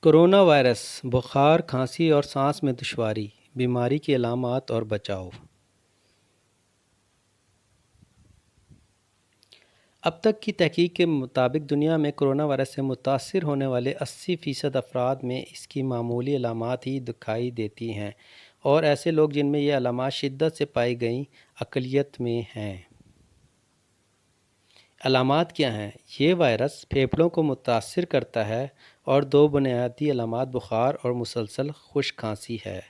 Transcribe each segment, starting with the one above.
Corona virus بخار، کھانسی اور سانس میں دشواری، بیماری کی علامات اور بچاؤ۔ اب تک کی تحقیق کے مطابق دنیا میں کورونا وائرس سے متاثر ہونے والے 80% افراد میں اس کی معمولی علامات ہی دکھائی دیتی ہیں، اور ایسے لوگ جن میں یہ علامات شدت سے پائی گئیں اقلیت میں ہیں۔ علامات کیا ہیں؟ یہ وائرس پھیپھڑوں کو متاثر کرتا ہے اور دو بنیادی علامات بخار اور مسلسل خشک کھانسی ہے۔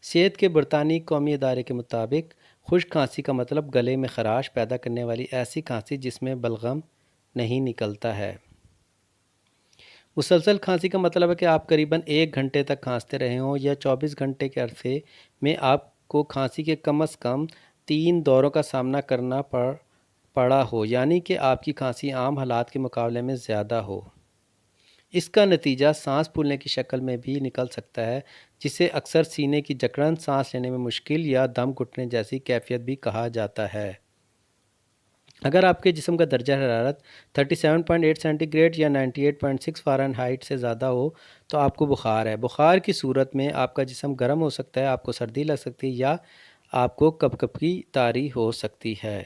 صحت کے برطانوی قومی ادارے کے مطابق خشک کھانسی کا مطلب گلے میں خراش پیدا کرنے والی ایسی کھانسی جس میں بلغم نہیں نکلتا ہے۔ مسلسل کھانسی کا مطلب ہے کہ آپ قریباً 1 گھنٹے تک کھانستے رہے ہوں یا 24 گھنٹے کے عرصے میں آپ کو کھانسی کے کم از کم 3 دوروں کا سامنا کرنا پڑا ہو، یعنی کہ آپ کی کھانسی عام حالات کے مقابلے میں زیادہ ہو۔ اس کا نتیجہ سانس پھولنے کی شکل میں بھی نکل سکتا ہے، جسے اکثر سینے کی جکڑن، سانس لینے میں مشکل یا دم گھٹنے جیسی کیفیت بھی کہا جاتا ہے۔ اگر آپ کے جسم کا درجہ حرارت 37.8 سینٹی گریڈ یا 98.6 فارن ہائٹ سے زیادہ ہو تو آپ کو بخار ہے۔ بخار کی صورت میں آپ کا جسم گرم ہو سکتا ہے، آپ کو سردی لگ سکتی ہے یا آپ کو کپکپی طاری ہو سکتی ہے۔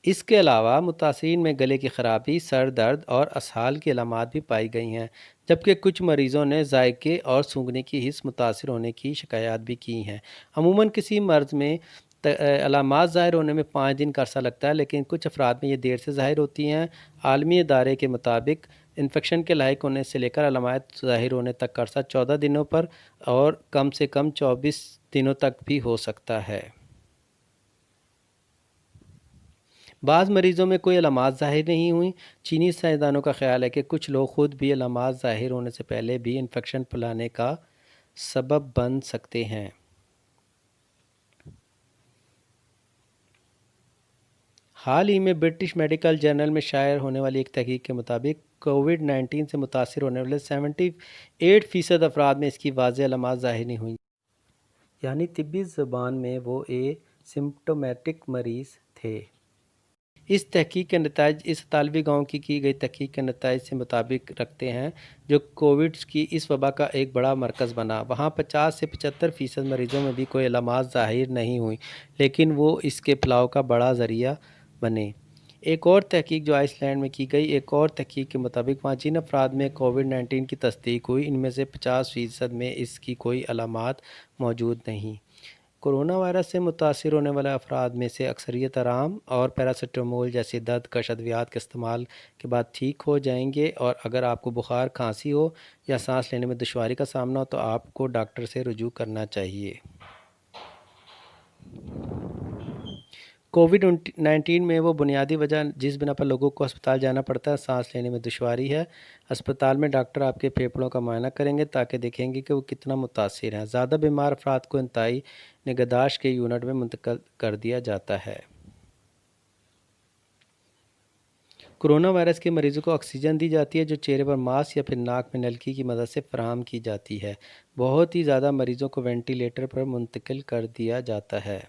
اس کے علاوہ متاثرین میں گلے کی خرابی، سر درد اور اسہال کی علامات بھی پائی گئی ہیں، جبکہ کچھ مریضوں نے ذائقے اور سونگھنے کی حس متاثر ہونے کی شکایات بھی کی ہیں۔ عموماً کسی مرض میں علامات ظاہر ہونے میں 5 دن کا عرصہ لگتا ہے، لیکن کچھ افراد میں یہ دیر سے ظاہر ہوتی ہیں۔ عالمی ادارے کے مطابق انفیکشن کے لاحق ہونے سے لے کر علامات ظاہر ہونے تک کا عرصہ 14 دنوں پر اور کم سے کم 24 دنوں تک بھی ہو سکتا ہے۔ بعض مریضوں میں کوئی علامات ظاہر نہیں ہوئیں۔ چینی سائنسدانوں کا خیال ہے کہ کچھ لوگ خود بھی علامات ظاہر ہونے سے پہلے بھی انفیکشن پھیلانے کا سبب بن سکتے ہیں۔ حال ہی میں برٹش میڈیکل جرنل میں شائع ہونے والی ایک تحقیق کے مطابق کووڈ-19 سے متاثر ہونے والے 78% افراد میں اس کی واضح علامات ظاہر نہیں ہوئیں، یعنی طبی زبان میں وہ سمپٹومیٹک مریض تھے۔ اس تحقیق کے نتائج اس اطالوی گاؤں کی گئی تحقیق کے نتائج سے مطابق رکھتے ہیں، جو کووڈ کی اس وبا کا ایک بڑا مرکز بنا۔ وہاں 50 سے 75% مریضوں میں بھی کوئی علامات ظاہر نہیں ہوئیں، لیکن وہ اس کے پھیلاؤ کا بڑا ذریعہ بنے۔ ایک اور تحقیق جو آئس لینڈ میں کی گئی، ایک اور تحقیق کے مطابق وہاں جن افراد میں کووڈ-19 کی تصدیق ہوئی، ان میں سے 50% میں اس کی کوئی علامات موجود نہیں۔ کورونا وائرس سے متاثر ہونے والے افراد میں سے اکثریت آرام اور پیراسیٹامول جیسی درد کش ادویات کے استعمال کے بعد ٹھیک ہو جائیں گے، اور اگر آپ کو بخار، کھانسی ہو یا سانس لینے میں دشواری کا سامنا ہو تو آپ کو ڈاکٹر سے رجوع کرنا چاہیے۔ کووڈ-19 میں وہ بنیادی وجہ جس بنا پر لوگوں کو ہسپتال جانا پڑتا ہے سانس لینے میں دشواری ہے۔ ہسپتال میں ڈاکٹر آپ کے پھیپھڑوں کا معائنہ کریں گے تاکہ دیکھیں گے کہ وہ کتنا متاثر ہیں۔ زیادہ بیمار افراد کو انتہائی نگہداشت کے یونٹ میں منتقل کر دیا جاتا ہے۔ کورونا وائرس کے مریضوں کو آکسیجن دی جاتی ہے، جو چہرے پر ماسک یا پھر ناک میں نلکی کی مدد سے فراہم کی جاتی ہے۔ بہت ہی زیادہ مریضوں کو وینٹی لیٹر پر منتقل کر دیا جاتا ہے۔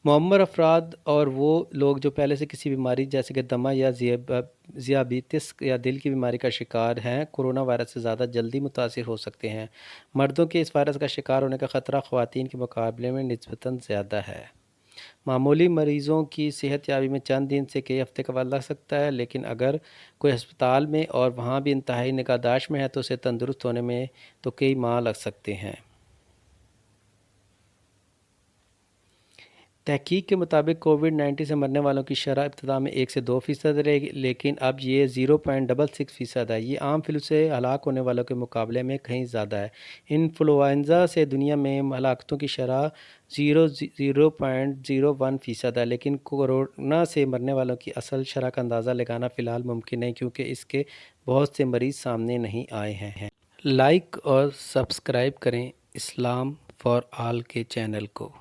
معمر افراد اور وہ لوگ جو پہلے سے کسی بیماری جیسے کہ دمہ یا ذیابیطس یا دل کی بیماری کا شکار ہیں، کورونا وائرس سے زیادہ جلدی متاثر ہو سکتے ہیں۔ مردوں کے اس وائرس کا شکار ہونے کا خطرہ خواتین کے مقابلے میں نسبتاً زیادہ ہے۔ معمولی مریضوں کی صحت یابی میں چند دن سے کئی ہفتے کا وقت لگ سکتا ہے، لیکن اگر کوئی ہسپتال میں اور وہاں بھی انتہائی نگہداشت میں ہے تو اسے تندرست ہونے میں تو کئی ماہ لگ سکتے ہیں۔ تحقیق کے مطابق کووڈ-19 سے مرنے والوں کی شرح ابتدا میں 1 سے 2% رہی، لیکن اب یہ 0.66% ہے۔ یہ عام فلو سے ہلاک ہونے والوں کے مقابلے میں کہیں زیادہ ہے۔ انفلوئنزا سے دنیا میں ہلاکتوں کی شرح 0.01% ہے، لیکن کورونا سے مرنے والوں کی اصل شرح کا اندازہ لگانا فی الحال ممکن نہیں، کیونکہ اس کے بہت سے مریض سامنے نہیں آئے ہیں۔ لائک اور سبسکرائب کریں اسلام فار آل کے چینل کو۔